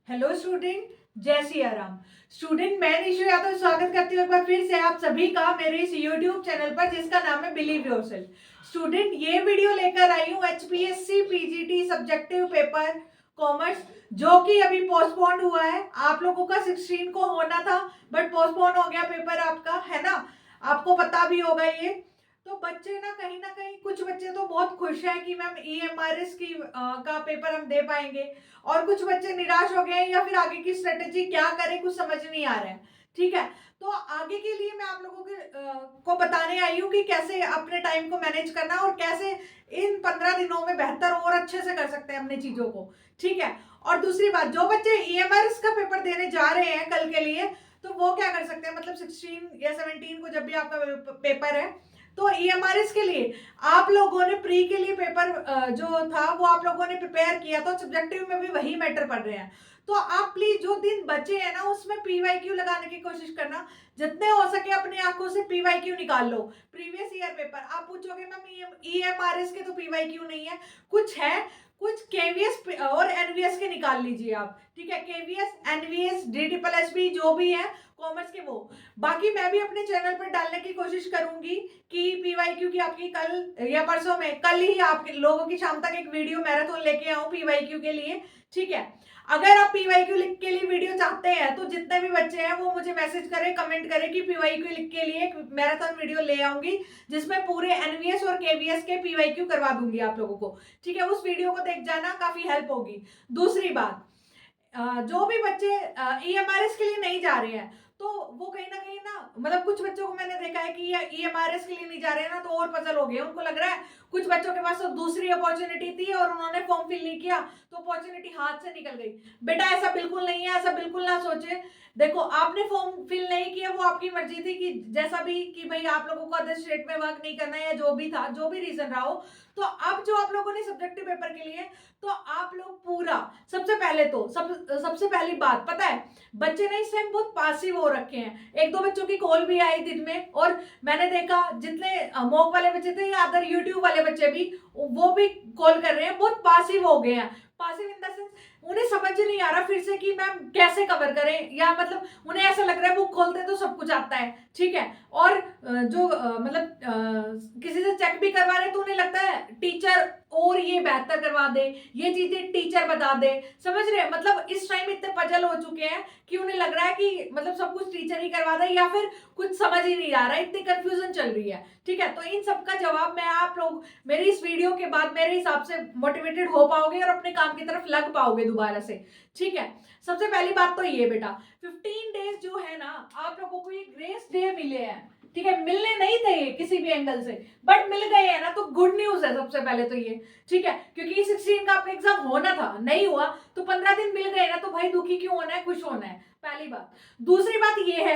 Hello student, जय Siya Ram. Student, मैं निशु यादव स्वागत करती हूँ एक बार फिर से आप सभी का मेरे इस यूट्यूब चैनल पर जिसका नाम है बिलीव योरसेल्फ। स्टूडेंट, ये वीडियो लेकर आई हूँ HPSC PGT subjective paper commerce, जो कि अभी पोस्टपोन हुआ है। आप लोगों का 16 को होना था बट पोस्टपोन हो गया पेपर आपका, है ना। आपको पता भी होगा ये। तो बच्चे ना कहीं कुछ बच्चे तो बहुत खुश हैं कि मैम ईएमआरएस की का पेपर हम दे पाएंगे, और कुछ बच्चे निराश हो गए हैं या फिर आगे की स्ट्रेटेजी क्या करें कुछ समझ नहीं आ रहा है। ठीक है, तो आगे के लिए मैं आप लोगों को बताने आई हूँ कि कैसे अपने टाइम को मैनेज करना और कैसे इन 15 दिनों में बेहतर और अच्छे से कर सकते हैं अपनी चीजों को। ठीक है, और दूसरी बात, जो बच्चे ईएमआरएस का पेपर देने जा रहे हैं कल के लिए, तो वो क्या कर सकते हैं, मतलब 16 या 17 को जब भी आपका पेपर है, तो ईएमआरएस के लिए आप लोगों ने प्री के लिए पेपर जो था वो आप लोगों ने प्रिपेयर किया, तो सब्जेक्टिव में भी वही मैटर पड़ रहे हैं। तो आप प्लीज जो दिन बचे हैं ना उसमें पीवाईक्यू लगाने की कोशिश करना, जितने हो सके अपनी आंखों से पीवाईक्यू निकाल लो। प्रीवियस ईयर पेपर आप पूछोगे मैम ईएमआरएस के तो पीवाईक्यू नहीं है, कुछ है, कुछ केवीएस और एनवीएस के निकाल लीजिए आप। ठीक है, केवीएस एनवीएस डीटीपीएसबी जो भी है कॉमर्स के वो। बाकी मैं भी अपने चैनल पर डालने की कोशिश करूंगी कि पीवाईक्यू की आपकी कल या परसों में, कल ही आप लोगों की शाम तक एक वीडियो मैराथन लेके आऊं पीवाईक्यू के लिए। ठीक है, अगर आप पीवाईक्यू लिख के लिए वीडियो चाहते हैं तो जितने भी बच्चे हैं वो मुझे मैसेज करें, कमेंट करें कि पीवाईक्यू लिख के लिए एक मैराथन वीडियो ले आऊंगी जिसमें पूरे एनवीएस और केवीएस के पीवाईक्यू करवा दूंगी आप लोगों को। ठीक है, उस वीडियो को देख जाना, काफी हेल्प होगी। दूसरी बात, जो भी बच्चे ईएमआरएस के लिए नहीं जा रहे हैं, तो वो कहीं ना मतलब कुछ बच्चों को मैंने देखा है कि ये ईएमआरएस के लिए नहीं जा रहे हैं ना, तो और पजल हो गए, उनको लग रहा है कुछ बच्चों के पास तो दूसरी अपॉर्चुनिटी थी और उन्होंने फॉर्म फिल नहीं किया तो अपॉर्चुनिटी हाथ से निकल गई। बेटा ऐसा बिल्कुल नहीं है, ऐसा बिल्कुल ना सोचे। देखो, आपने फॉर्म फिल नहीं किया वो आपकी मर्जी थी, कि जैसा भी कि भाई आप लोगों को अदर स्टेट में वर्क नहीं करना है या जो भी था, जो भी रीजन रहा हो। तो अब जो आप लोगों ने सब्जेक्टिव पेपर के लिए, तो आप लोग पूरा, सबसे पहले तो सबसे पहली बात पता है, बच्चे ना इस टाइम बहुत पासिव हो रखे हैं। एक दो बच्चों की कॉल भी आई दिन में, और मैंने देखा जितने मॉक वाले बच्चे थे या अदर यूट्यूब वाले बच्चे भी, वो भी कॉल कर रहे हैं, बहुत पासिव हो गए हैं। पासिव इन द सेंस, उन्हें समझ नहीं आ रहा फिर से कि मैम कैसे कवर करें, या मतलब उन्हें ऐसा लग रहा है बुक खोलते तो सब कुछ आता है। ठीक है, और जो किसी से चेक भी करवा रहे तो उन्हें लगता है टीचर और ये बेहतर करवा दे, ये चीजें टीचर बता दे। समझ रहे हैं, मतलब इस टाइम इतने पजल हो चुके हैं कि उन्हें लग रहा है कि मतलब सब कुछ टीचर ही करवा दे, या फिर कुछ समझ ही नहीं आ रहा है, इतनी कंफ्यूजन चल रही है। ठीक है, तो इन सब का जवाब मैं, आप लोग मेरी इस वीडियो के बाद मेरे हिसाब से मोटिवेटेड हो पाओगे और अपने काम की तरफ लग पाओगे दोबारा से। ठीक है, सबसे पहली बात तो ये बेटा, 15 डेज जो है ना, आप लोगों को ये ग्रेस डे मिले हैं। ठीक है, मिलने नहीं थे ये किसी भी एंगल से, बट मिल गए हैं ना, तो गुड न्यूज है सबसे पहले तो ये। ठीक है, क्योंकि 16 का आपका एग्जाम होना था, नहीं हुआ, तो 15 दिन मिल गए ना, तो भाई दुखी क्यों होना है, खुश होना है, पहली बात। दूसरी बात ये है,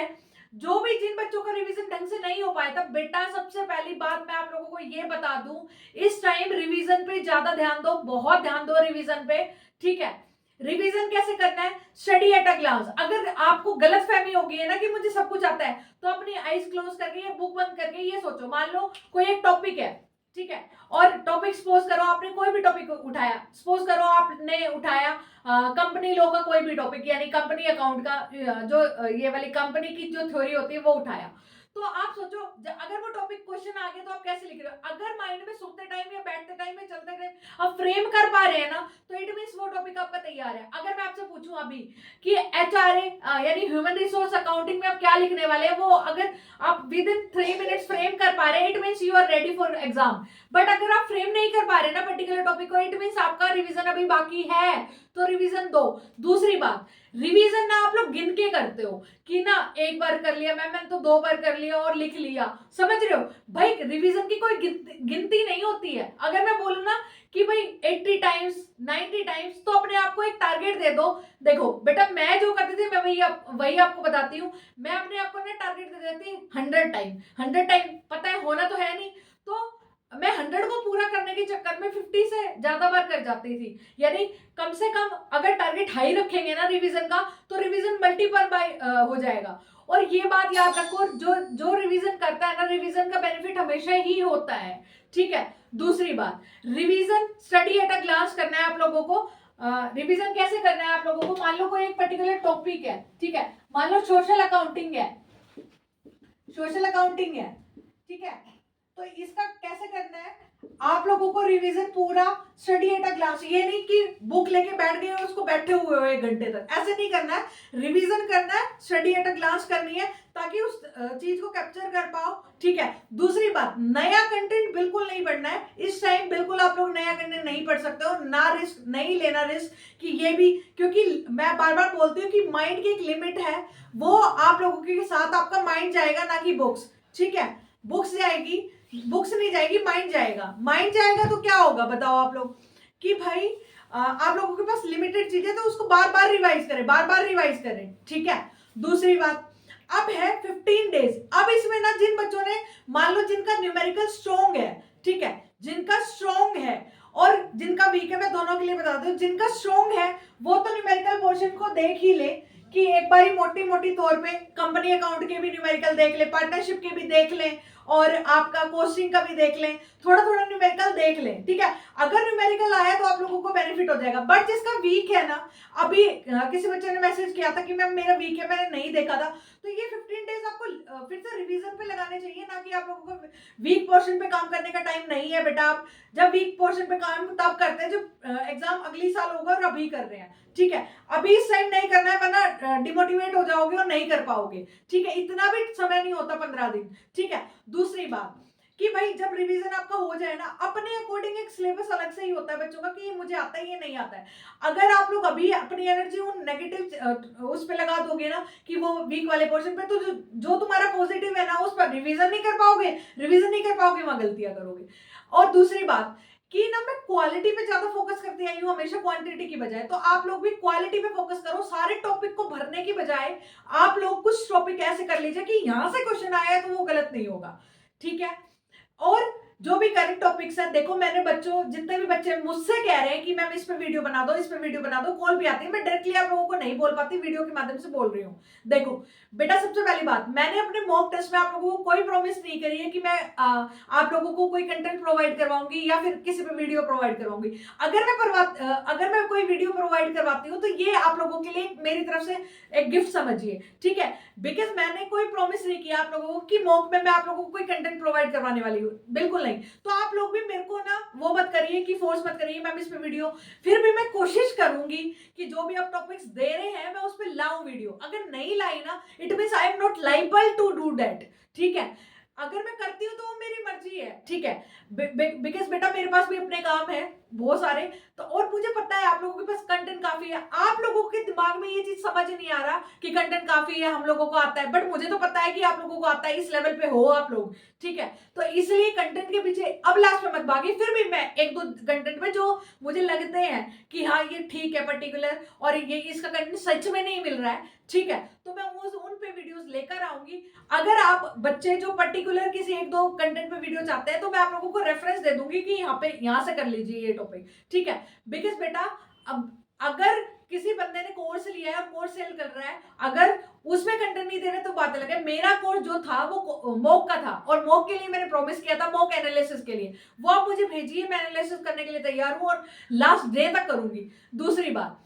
जो भी जिन बच्चों का रिवीजन ढंग से नहीं हो पाया था, बेटा सबसे पहली बात मैं आप लोगों को ये बता दूं, इस टाइम रिवीजन पे ज्यादा ध्यान दो, बहुत ध्यान दो रिवीजन पे। ठीक है, रिवीजन कैसे करना है, स्टडी एट अ ग्लांस। अगर आपको गलत फहमी हो गई है ना कि मुझे सब कुछ आता है, तो अपनी आईज क्लोज करके या बुक बंद करके ये सोचो, मान लो कोई एक टॉपिक है, ठीक है, और टॉपिक सपोज करो आपने कोई भी टॉपिक उठाया, सपोज करो आपने उठाया कंपनी लॉ का कोई भी टॉपिक, यानी कंपनी अकाउंट का, जो ये वाली कंपनी की जो थ्योरी होती है वो उठाया। तो आप सोचो अगर वो टॉपिक क्वेश्चन आ गया तो आप कैसे लिख रहे हो, अगर माइंड में सोते टाइम या बैठते टाइम में चलते टाइम आप फ्रेम कर पा रहे हैं ना, तो इट मींस वो टॉपिक आपका तैयार है। अगर मैं आपसे पूछूं अभी कि एचआरए यानी ह्यूमन रिसोर्स अकाउंटिंग में आप क्या लिखने वाले हैं, वो अगर आप विद इन 3 मिनट्स फ्रेम कर पा रहे हैं, it means you are ready for exam. But अगर आप फ्रेम नहीं कर पा रहे ना पर्टिकुलर टॉपिक को, इट मींस आपका रिवीजन अभी बाकी है, तो रिवीजन दो। दूसरी बात, रिवीजन ना आप लोग गिन के करते हो कि ना एक बार कर लिया मैंने तो 2 बार कर लिया और लिख लिया, समझ रहे हो भाई, रिवीजन की कोई गिनती नहीं होती है। अगर मैं बोलूं ना कि भाई 80 टाइम्स 90 टाइम्स, तो अपने आप को एक टारगेट दे दो। देखो बेटा, मैं जो करती थी मैं वही आपको बताती हूँ, मैं अपने आप को ना टारगेट दे देती 100 टाइम। 100 टाइम पता है होना तो है नहीं, तो मैं 100 को पूरा करने के चक्कर में 50 से ज्यादा बार कर जाती थी। यानी कम से कम अगर टारगेट हाई रखेंगे ना रिवीजन का, तो रिवीजन मल्टीपल बाय हो जाएगा। और ये बात याद रखो, जो जो रिवीजन करता है ना, रिवीजन का बेनिफिट हमेशा ही होता है। ठीक है, दूसरी बात, revision study at a glance करना है आप लोगों को। रिवीजन कैसे करना है आप लोगों को, मान लो कोई एक पर्टिकुलर टॉपिक है, ठीक है, मान लो सोशल अकाउंटिंग है, सोशल अकाउंटिंग है, ठीक है, तो इसका कैसे करना है, आप लोगों को रिवीजन पूरा स्टडी एट अ ग्लांस, ये नहीं कि बुक लेके बैठ गए और उसको बैठे हुए हो 1 घंटे तक, ऐसे नहीं करना है, रिवीजन करना है, स्टडी एट अ ग्लांस करनी है ताकि उस चीज को कैप्चर कर पाओ, ठीक है। दूसरी बात, नया कंटेंट बिल्कुल नहीं पढ़ना है इस टाइम, बिल्कुल आप लोग नया कंटेंट नहीं पढ़ सकते हो, ना रिस्क, नहीं लेना रिस्क कि ये भी, क्योंकि मैं बार बार बोलती हूँ कि माइंड की एक लिमिट है, वो आप लोगों के साथ आपका माइंड जाएगा, ना कि बुक्स, ठीक है, बुक्स जाएगी, बुक्स नहीं जाएगी, माइंड जाएगा, माइंड जाएगा तो क्या होगा बताओ आप लोग, कि भाई आप लोगों के पास लिमिटेड चीजें तो उसको बार बार रिवाइज करें, बार बार रिवाइज करें, ठीक है। दूसरी बात, अब है 15 डेज, अब इसमें ना जिन बच्चों ने, मान लो जिनका न्यूमेरिकल स्ट्रॉन्ग है, ठीक है, जिनका स्ट्रॉन्ग है और जिनका वीक है, मैं दोनों के लिए बता दूं, जिनका स्ट्रॉन्ग है वो तो न्यूमेरिकल पोर्शन को देख ही ले, कि एक बारी मोटी मोटी तौर पे कंपनी अकाउंट के भी न्यूमेरिकल देख ले, पार्टनरशिप के भी देख लें, और आपका कोस्टिंग का भी देख लें, थोड़ा थोड़ा न्यूमेरिकल देख लें, ठीक है। अगर न्यूमेरिकल आया तो आप लोगों को बेनिफिट हो जाएगा, बट जिसका वीक है ना, अभी किसी बच्चे ने मैसेज किया था कि मैम मेरा वीक है, मैंने नहीं देखा था, तो ये 15 डेज आपको फिर से रिवीजन पे लगाने चाहिए, ना कि आप लोगों को वीक पोर्शन पे काम करने का टाइम नहीं है बेटा। आप जब वीक पोर्शन पे काम तब करते हैं जब एग्जाम अगली साल होगा और अभी कर रहे हैं, ठीक है, अभी इस टाइम नहीं करना है वरना डिमोटिवेट हो जाओगे और नहीं कर पाओगे, ठीक है, इतना भी समय नहीं होता 15 दिन, ठीक है। दूसरी बात कि भाई जब रिवीजन आपका हो जाए ना, अपने अकॉर्डिंग एक सिलेबस अलग से ही होता है बच्चों का, कि ये मुझे आता है ये नहीं आता है, अगर आप लोग अभी अपनी एनर्जी उन नेगेटिव उस पे लगा दोगे ना, कि वो वीक वाले पोर्शन पे, तो जो तुम्हारा पॉजिटिव है ना उस पर रिवीजन नहीं कर पाओगे, रिवीजन नहीं कर पाओगे, वहां गलतियां करोगे। और दूसरी बात कि ना मैं क्वालिटी पे ज्यादा फोकस करती आई हूँ हमेशा क्वांटिटी की बजाय, तो आप लोग भी क्वालिटी पे फोकस करो, सारे टॉपिक को भरने की बजाय आप लोग कुछ टॉपिक ऐसे कर लीजिए कि यहां से क्वेश्चन आया है तो वो गलत नहीं होगा, ठीक है। और जो भी करंट टॉपिक्स है, देखो मैंने बच्चों, जितने भी बच्चे मुझसे कह रहे हैं कि मैम इस पे वीडियो बना दो, इस पे वीडियो बना दो, कॉल भी आती है, मैं डायरेक्टली आप लोगों को नहीं बोल पाती, वीडियो के माध्यम से बोल रही हूँ। देखो बेटा, सबसे पहली बात, मैंने अपने मॉक टेस्ट में आप लोगों को कोई प्रॉमिस नहीं करी है कि मैं आप लोगों को कोई कंटेंट प्रोवाइड करवाऊंगी या फिर किसी पे वीडियो प्रोवाइड करवाऊंगी। अगर मैं कोई वीडियो प्रोवाइड करवाती हूँ तो ये आप लोगों के लिए मेरी तरफ से एक गिफ्ट समझिए, ठीक है, बिकॉज मैंने कोई प्रॉमिस नहीं किया आप लोगों को कि मॉक में मैं आप लोगों को कोई कंटेंट प्रोवाइड करवाने वाली हूँ, बिल्कुल नहीं। तो आप लोग भी मेरे को ना वो मत करिए कि फोर्स मत करिए मैम इस पे वीडियो, फिर भी मैं कोशिश करूंगी कि जो भी आप टॉपिक्स दे रहे हैं मैं उस पे लाऊं वीडियो, अगर नहीं लाई ना it means I am not liable to do that, ठीक है। अगर मैं करती हूँ तो वो मेरी मर्जी है, ठीक है, बिकॉज बेटा मेरे पास भी अपने काम है बहुत सारे, तो और मुझे पता है आप लोगों के पास कंटेंट काफी है, आप लोगों के दिमाग में ये चीज समझ नहीं आ रहा कि कंटेंट काफी है, हम लोगों को आता है, बट मुझे तो पता है कि आप लोगों को आता है, इस लेवल पे हो आप लोग, ठीक है। तो इसलिए कंटेंट के पीछे अब लास्ट में मत भागिए, फिर भी मैं एक दो कंटेंट में जो मुझे लगते हैं कि हाँ ये ठीक है पर्टिकुलर, और ये इसका कंटेंट सच में नहीं मिल रहा है, ठीक है, तो मैं उन पे वीडियोस लेकर आऊंगी। अगर आप बच्चे जो पर्टिकुलर किसी एक दो कंटेंट पे वीडियो चाहते हैं तो मैं आप लोगों को रेफरेंस दे दूंगी कि यहाँ से कर लीजिए ये टॉपिक, ठीक है। बिकॉज बेटा अब अगर किसी बंदे ने कोर्स लिया है और कोर्स सेल कर रहा है, अगर उसमें कंटेंट नहीं दे रहे तो बात अलग है। मेरा कोर्स जो था वो मॉक का था, और मॉक के लिए मैंने प्रॉमिस किया था मॉक एनालिसिस के लिए, वो आप मुझे भेजिए, मैं एनालिसिस करने के लिए तैयार हूं और लास्ट डे तक करूंगी। दूसरी बात,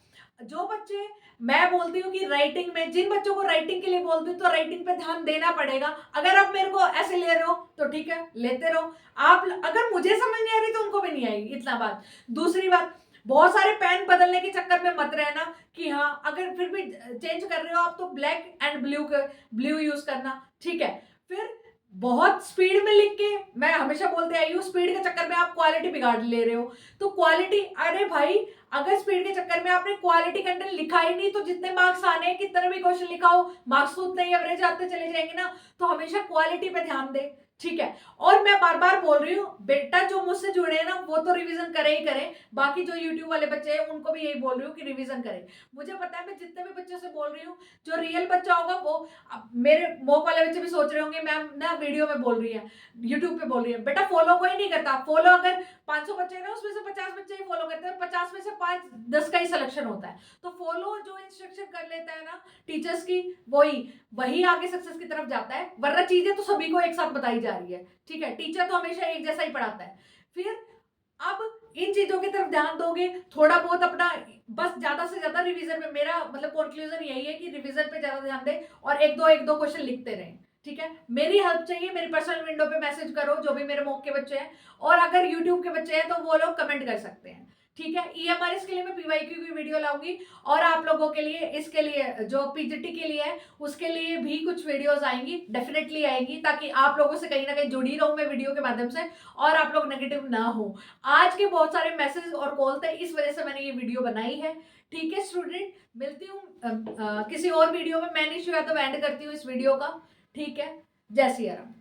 जो बच्चे, मैं बोलती हूँ कि राइटिंग में, जिन बच्चों को राइटिंग के लिए बोलती हूँ तो राइटिंग पे ध्यान देना पड़ेगा। अगर आप मेरे को ऐसे ले रहे हो तो ठीक है, लेते रहो, आप अगर मुझे समझ नहीं आ रही तो उनको भी नहीं आएगी, इतना बात। दूसरी बात, बहुत सारे पेन बदलने के चक्कर में मत रहना कि हाँ अगर फिर भी चेंज कर रहे हो आप तो ब्लैक एंड ब्लू यूज करना, ठीक है। फिर बहुत स्पीड में लिख के, मैं हमेशा बोलते आई हूँ स्पीड के चक्कर में आप क्वालिटी बिगाड़ ले रहे हो, तो क्वालिटी, अरे भाई अगर स्पीड के चक्कर में आपने क्वालिटी कंटेंट लिखा ही नहीं तो जितने मार्क्स आने हैं, कितने भी क्वेश्चन लिखाओ मार्क्स तो उतने ही एवरेज आते चले जाएंगे ना। तो हमेशा क्वालिटी पे ध्यान दे, ठीक है। और मैं बार बार बोल रही हूँ बेटा, जो मुझसे जुड़े हैं ना वो तो रिवीजन करें ही करें, बाकी जो यूट्यूब वाले बच्चे हैं उनको भी यही बोल रही हूँ कि रिवीजन करें। मुझे पता है मैं जितने भी बच्चों से बोल रही हूँ, जो रियल बच्चा होगा वो, मेरे मॉक वाले बच्चे भी सोच रहे होंगे मैम ना वीडियो में बोल रही है, यूट्यूब पे बोल रही है, बेटा फॉलो कोई नहीं करता। फॉलो अगर 500 बच्चे हैं ना उसमें से 50 बच्चे ही फॉलो करते हैं, 50 में से 5-10 का ही सिलेक्शन होता है। तो फॉलो जो इंस्ट्रक्शन कर लेता है ना टीचर्स की, वही आगे सक्सेस की तरफ जाता है, वरना चीजें तो सभी को एक साथ बताई जा रही है, ठीक है। टीचर तो हमेशा एक जैसा ही पढ़ाता है। फिर अब इन चीजों की तरफ ध्यान दोगे, थोड़ा बहुत अपना बस ज्यादा से ज्यादा रिवीजन में, मेरा मतलब कंक्लूजन यही है कि रिवीजन पे ज्यादा ध्यान दें और एक दो क्वेश्चन लिखते रहें। ठीक है, मेरी हेल्प चाहिए मेरी पर्सनल विंडो पे मैसेज करो, जो भी मेरे मॉक के बच्चे हैं, और अगर यूट्यूब के बच्चे हैं तो वो लोग कमेंट कर सकते हैं। ठीक है, ईएमआरएस के लिए मैं पीवाईक्यू की वीडियो लाऊंगी, और आप लोगों के लिए इसके लिए जो पीजीटी के लिए है उसके लिए भी कुछ वीडियोस आएंगी, डेफिनेटली आएंगी, ताकि आप लोगों से कहीं ना कहीं जुड़ी रहूं मैं वीडियो के माध्यम से, और आप लोग नेगेटिव ना हो। आज के बहुत सारे मैसेज और कॉल थे, इस वजह से मैंने ये वीडियो बनाई है। ठीक है स्टूडेंट, मिलती हूँ किसी और वीडियो में। मैं नहीं यादव एंड करती हूँ इस वीडियो का। ठीक है, जय सिया राम।